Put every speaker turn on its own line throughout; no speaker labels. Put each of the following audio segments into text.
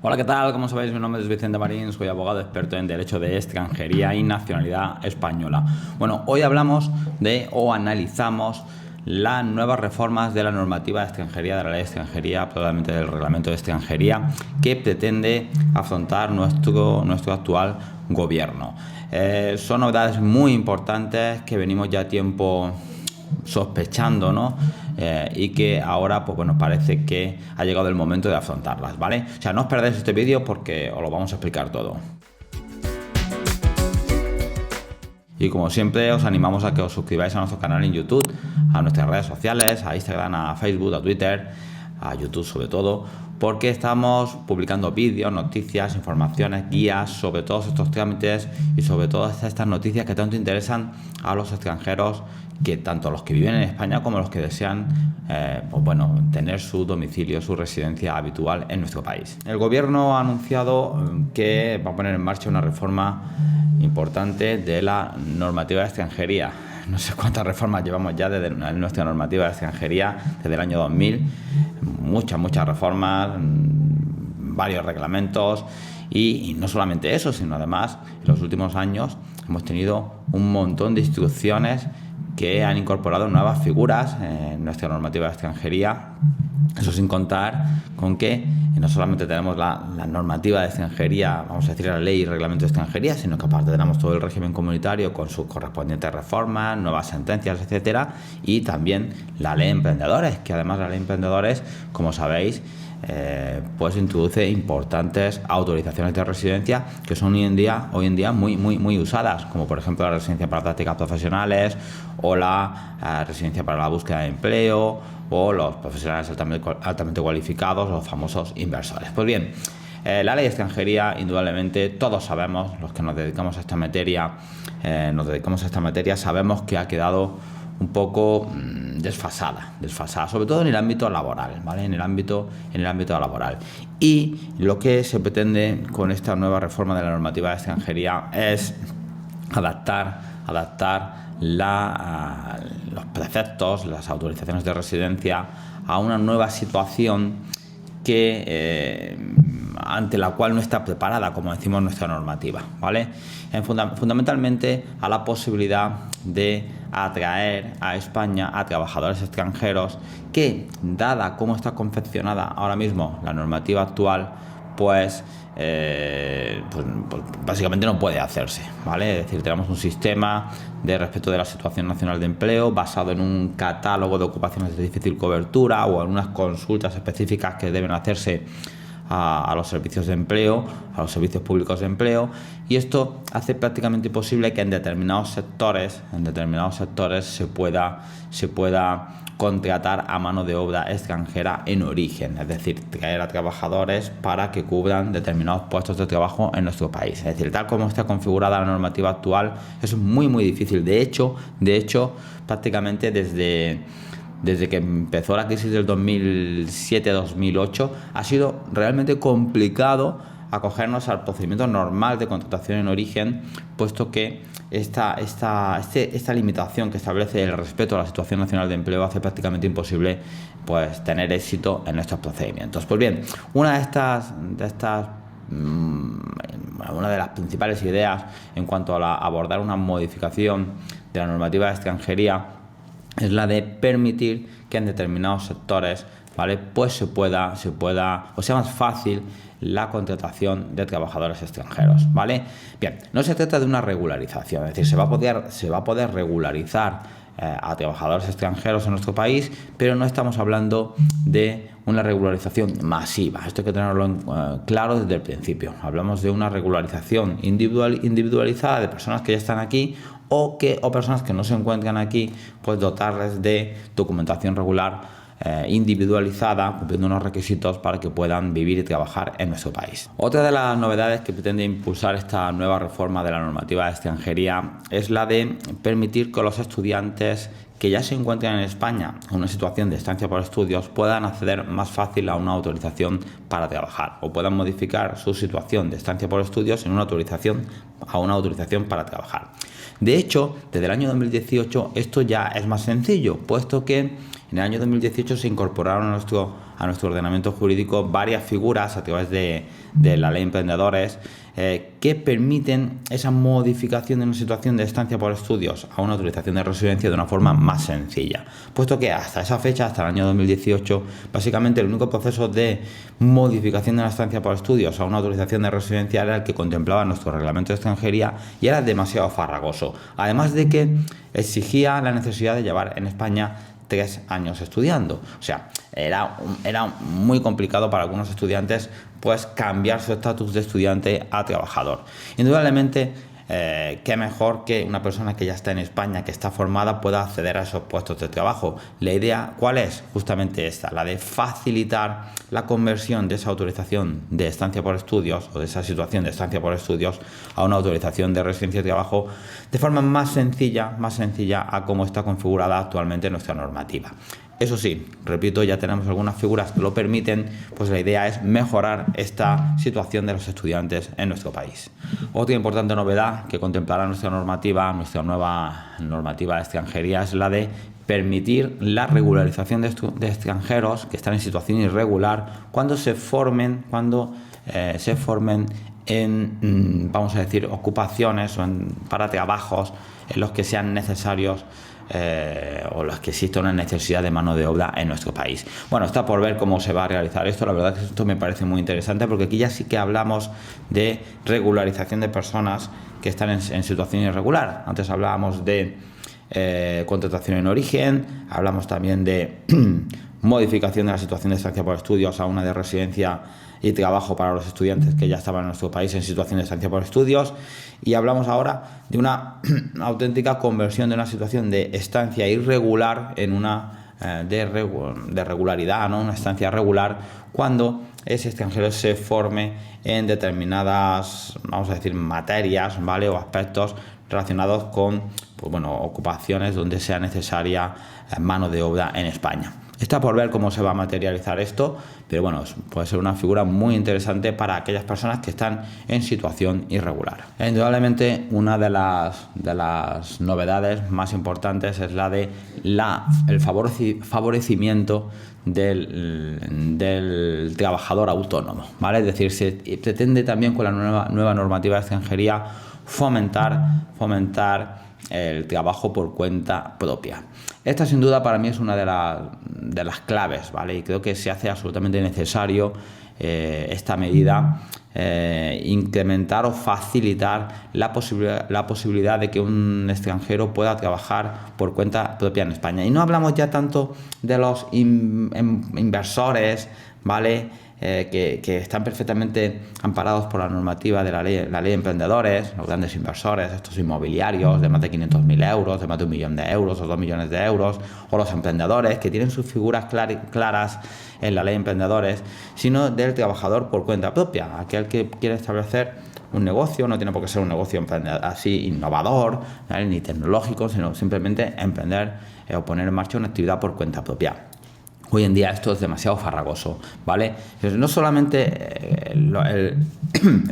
Hola, ¿qué tal? Como sabéis, mi nombre es Vicente Marín, soy abogado experto en Derecho de Extranjería y Nacionalidad Española. Bueno, hoy hablamos o analizamos las nuevas reformas de la normativa de extranjería, de la ley de extranjería, probablemente del reglamento de extranjería, que pretende afrontar nuestro actual gobierno. Son novedades muy importantes que venimos ya a tiempo sospechando, ¿no? Y que ahora, pues bueno, parece que ha llegado el momento de afrontarlas, ¿vale? O sea, no os perdáis este vídeo porque os lo vamos a explicar todo. Y como siempre, os animamos a que os suscribáis a nuestro canal en YouTube, a nuestras redes sociales, a Instagram, a Facebook, a Twitter, a YouTube sobre todo, porque estamos publicando vídeos, noticias, informaciones, guías sobre todos estos trámites y sobre todas estas noticias que tanto interesan a los extranjeros, que tanto los que viven en España como los que desean pues bueno, tener su domicilio, su residencia habitual en nuestro país. El gobierno ha anunciado que va a poner en marcha una reforma importante de la normativa de extranjería. No sé cuántas reformas llevamos ya desde nuestra normativa de extranjería desde el año 2000. Muchas reformas, varios reglamentos y no solamente eso, sino además en los últimos años hemos tenido un montón de instrucciones que han incorporado nuevas figuras en nuestra normativa de extranjería. Eso sin contar con que no solamente tenemos la normativa de extranjería, vamos a decir la ley y reglamento de extranjería, sino que aparte tenemos todo el régimen comunitario con sus correspondientes reformas, nuevas sentencias, etcétera, y también la ley de emprendedores, que además la ley de emprendedores, como sabéis, pues introduce importantes autorizaciones de residencia que son hoy en día muy usadas, como por ejemplo la residencia para prácticas profesionales o la residencia para la búsqueda de empleo o los profesionales altamente cualificados, los famosos inversores. Pues bien, la ley de extranjería, indudablemente, todos sabemos, los que nos dedicamos a esta materia, sabemos que ha quedado un poco desfasada, sobre todo en el ámbito laboral, ¿vale? En el ámbito laboral. Y lo que se pretende con esta nueva reforma de la normativa de extranjería es adaptar los preceptos, las autorizaciones de residencia a una nueva situación que ante la cual no está preparada, como decimos, nuestra normativa, ¿vale? Fundamentalmente a la posibilidad de atraer a España a trabajadores extranjeros que, dada cómo está confeccionada ahora mismo la normativa actual, pues básicamente no puede hacerse, ¿vale? Es decir, tenemos un sistema de respeto de la situación nacional de empleo basado en un catálogo de ocupaciones de difícil cobertura o en unas consultas específicas que deben hacerse a los servicios de empleo, a los servicios públicos de empleo, y esto hace prácticamente imposible que en determinados sectores se pueda contratar a mano de obra extranjera en origen, es decir, traer a trabajadores para que cubran determinados puestos de trabajo en nuestro país. Es decir, tal como está configurada la normativa actual, eso es muy difícil. De hecho, prácticamente desde que empezó la crisis del 2007-2008, ha sido realmente complicado acogernos al procedimiento normal de contratación en origen, puesto que esta limitación que establece el respeto a la situación nacional de empleo hace prácticamente imposible tener éxito en estos procedimientos. Pues bien, una de las principales ideas en cuanto a abordar una modificación de la normativa de extranjería es la de permitir que en determinados sectores, ¿vale?, pues se pueda o sea más fácil la contratación de trabajadores extranjeros, ¿vale? Bien, no se trata de una regularización, es decir, se va a poder regularizar a trabajadores extranjeros en nuestro país, pero no estamos hablando de una regularización masiva. Esto hay que tenerlo claro desde el principio. Hablamos de una regularización individualizada de personas que ya están aquí o personas que no se encuentran aquí, pues dotarles de documentación regular individualizada, cumpliendo unos requisitos para que puedan vivir y trabajar en nuestro país. Otra de las novedades que pretende impulsar esta nueva reforma de la normativa de extranjería es la de permitir que los estudiantes que ya se encuentran en España en una situación de estancia por estudios puedan acceder más fácil a una autorización para trabajar, o puedan modificar su situación de estancia por estudios en una autorización para trabajar. De hecho, desde el año 2018 esto ya es más sencillo, puesto que En el año 2018 se incorporaron a nuestro ordenamiento jurídico varias figuras a través de la ley Emprendedores que permiten esa modificación de una situación de estancia por estudios a una autorización de residencia de una forma más sencilla, puesto que hasta esa fecha, hasta el año 2018, básicamente el único proceso de modificación de una estancia por estudios a una autorización de residencia era el que contemplaba nuestro reglamento de extranjería y era demasiado farragoso, además de que exigía la necesidad de llevar en España 3 años estudiando. O sea, era muy complicado para algunos estudiantes pues cambiar su estatus de estudiante a trabajador. Indudablemente, qué mejor que una persona que ya está en España, que está formada, pueda acceder a esos puestos de trabajo. La idea, ¿cuál es? Justamente esta, la de facilitar la conversión de esa autorización de estancia por estudios o de esa situación de estancia por estudios a una autorización de residencia de trabajo de forma más sencilla a cómo está configurada actualmente nuestra normativa. Eso sí, repito, ya tenemos algunas figuras que lo permiten, pues la idea es mejorar esta situación de los estudiantes en nuestro país. Otra importante novedad que contemplará nuestra nueva normativa de extranjería, es la de permitir la regularización de extranjeros que están en situación irregular cuando se formen en, vamos a decir, ocupaciones o para trabajos en los que sean necesarios o las que exista una necesidad de mano de obra en nuestro país. Bueno, está por ver cómo se va a realizar esto. La verdad es que esto me parece muy interesante porque aquí ya sí que hablamos de regularización de personas que están en situación irregular. Antes hablábamos de contratación en origen, hablamos también de modificación de la situación de estancia por estudios a una de residencia y trabajo para los estudiantes que ya estaban en nuestro país en situación de estancia por estudios, y hablamos ahora de una auténtica conversión de una situación de estancia irregular en una de regularidad, ¿no? Una estancia regular, cuando ese extranjero se forme en determinadas, vamos a decir, materias, ¿vale? O aspectos relacionados con, pues bueno, ocupaciones donde sea necesaria mano de obra en España. Está por ver cómo se va a materializar esto, pero bueno, puede ser una figura muy interesante para aquellas personas que están en situación irregular. Indudablemente, una de las novedades más importantes es la de el favorecimiento del trabajador autónomo, ¿vale? Es decir, se pretende también con la nueva normativa de extranjería fomentar el trabajo por cuenta propia. Esta sin duda para mí es una de las claves, ¿vale? Y creo que se hace absolutamente necesario esta medida, incrementar o facilitar la posibilidad de que un extranjero pueda trabajar por cuenta propia en España. Y no hablamos ya tanto de los inversores, ¿vale? Que están perfectamente amparados por la normativa de la ley Emprendedores, los grandes inversores, estos inmobiliarios de más de 500.000 euros, de más de 1 millón de euros o 2 millones de euros, o los emprendedores que tienen sus figuras claras en la ley Emprendedores, sino del trabajador por cuenta propia, aquel que quiere establecer un negocio. No tiene por qué ser un negocio así innovador, ¿vale? Ni tecnológico, sino simplemente emprender o poner en marcha una actividad por cuenta propia. Hoy en día esto es demasiado farragoso, ¿vale? No solamente el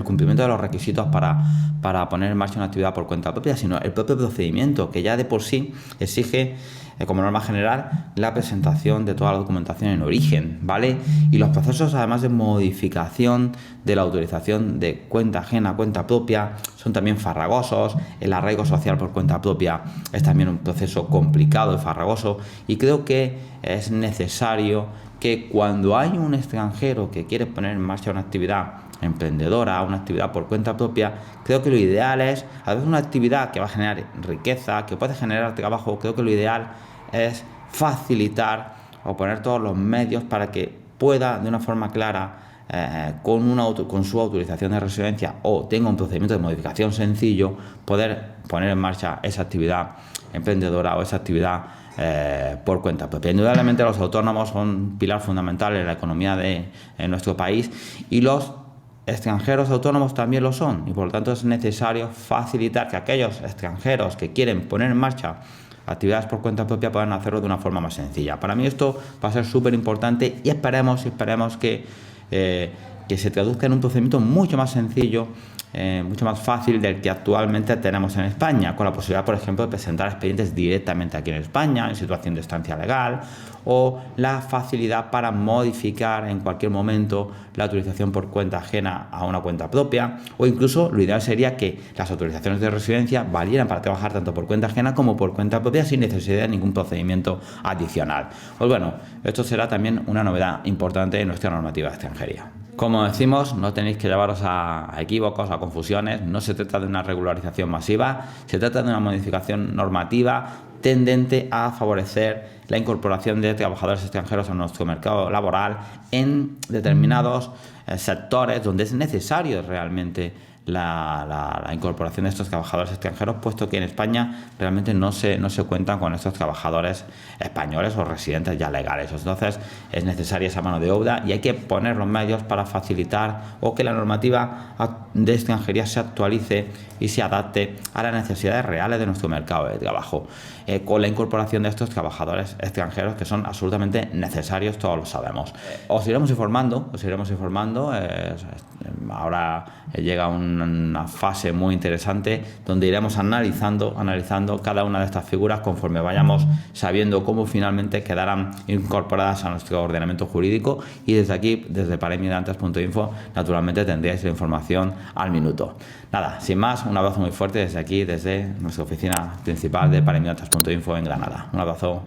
cumplimiento de los requisitos para poner en marcha una actividad por cuenta propia, sino el propio procedimiento, que ya de por sí exige, como norma general, la presentación de toda la documentación en origen, ¿vale? Y los procesos, además de modificación de la autorización de cuenta ajena a cuenta propia, son también farragosos. El arraigo social por cuenta propia es también un proceso complicado y farragoso, y creo que es necesario que cuando hay un extranjero que quiere poner en marcha una actividad emprendedora, una actividad por cuenta propia, creo que lo ideal es, a veces una actividad que va a generar riqueza, que puede generar trabajo, creo que lo ideal es facilitar o poner todos los medios para que pueda de una forma clara, con su autorización de residencia, o tenga un procedimiento de modificación sencillo, poder poner en marcha esa actividad emprendedora o esa actividad por cuenta propia. Indudablemente los autónomos son un pilar fundamental en la economía en nuestro país, y los extranjeros autónomos también lo son, y por lo tanto es necesario facilitar que aquellos extranjeros que quieren poner en marcha actividades por cuenta propia puedan hacerlo de una forma más sencilla. Para mí esto va a ser súper importante, y esperemos que se traduzca en un procedimiento mucho más sencillo mucho más fácil del que actualmente tenemos en España, con la posibilidad, por ejemplo, de presentar expedientes directamente aquí en España, en situación de estancia legal, o la facilidad para modificar en cualquier momento la autorización por cuenta ajena a una cuenta propia, o incluso lo ideal sería que las autorizaciones de residencia valieran para trabajar tanto por cuenta ajena como por cuenta propia sin necesidad de ningún procedimiento adicional. Pues bueno, esto será también una novedad importante en nuestra normativa de extranjería. Como decimos, no tenéis que llevaros a equívocos, a confusiones. No se trata de una regularización masiva, se trata de una modificación normativa tendente a favorecer la incorporación de trabajadores extranjeros a nuestro mercado laboral en determinados sectores donde es necesario realmente la incorporación de estos trabajadores extranjeros, puesto que en España realmente no se cuentan con estos trabajadores españoles o residentes ya legales. Entonces es necesaria esa mano de obra y hay que poner los medios para facilitar o que la normativa de extranjería se actualice y se adapte a las necesidades reales de nuestro mercado de trabajo, con la incorporación de estos trabajadores extranjeros que son absolutamente necesarios, todos lo sabemos. Os iremos informando. Ahora llega una fase muy interesante donde iremos analizando cada una de estas figuras conforme vayamos sabiendo cómo finalmente quedarán incorporadas a nuestro ordenamiento jurídico, y desde aquí, desde paremigrantes.info, naturalmente tendréis la información al minuto. Nada, sin más, un abrazo muy fuerte desde aquí, desde nuestra oficina principal de paremigrantes.info en Granada. Un abrazo.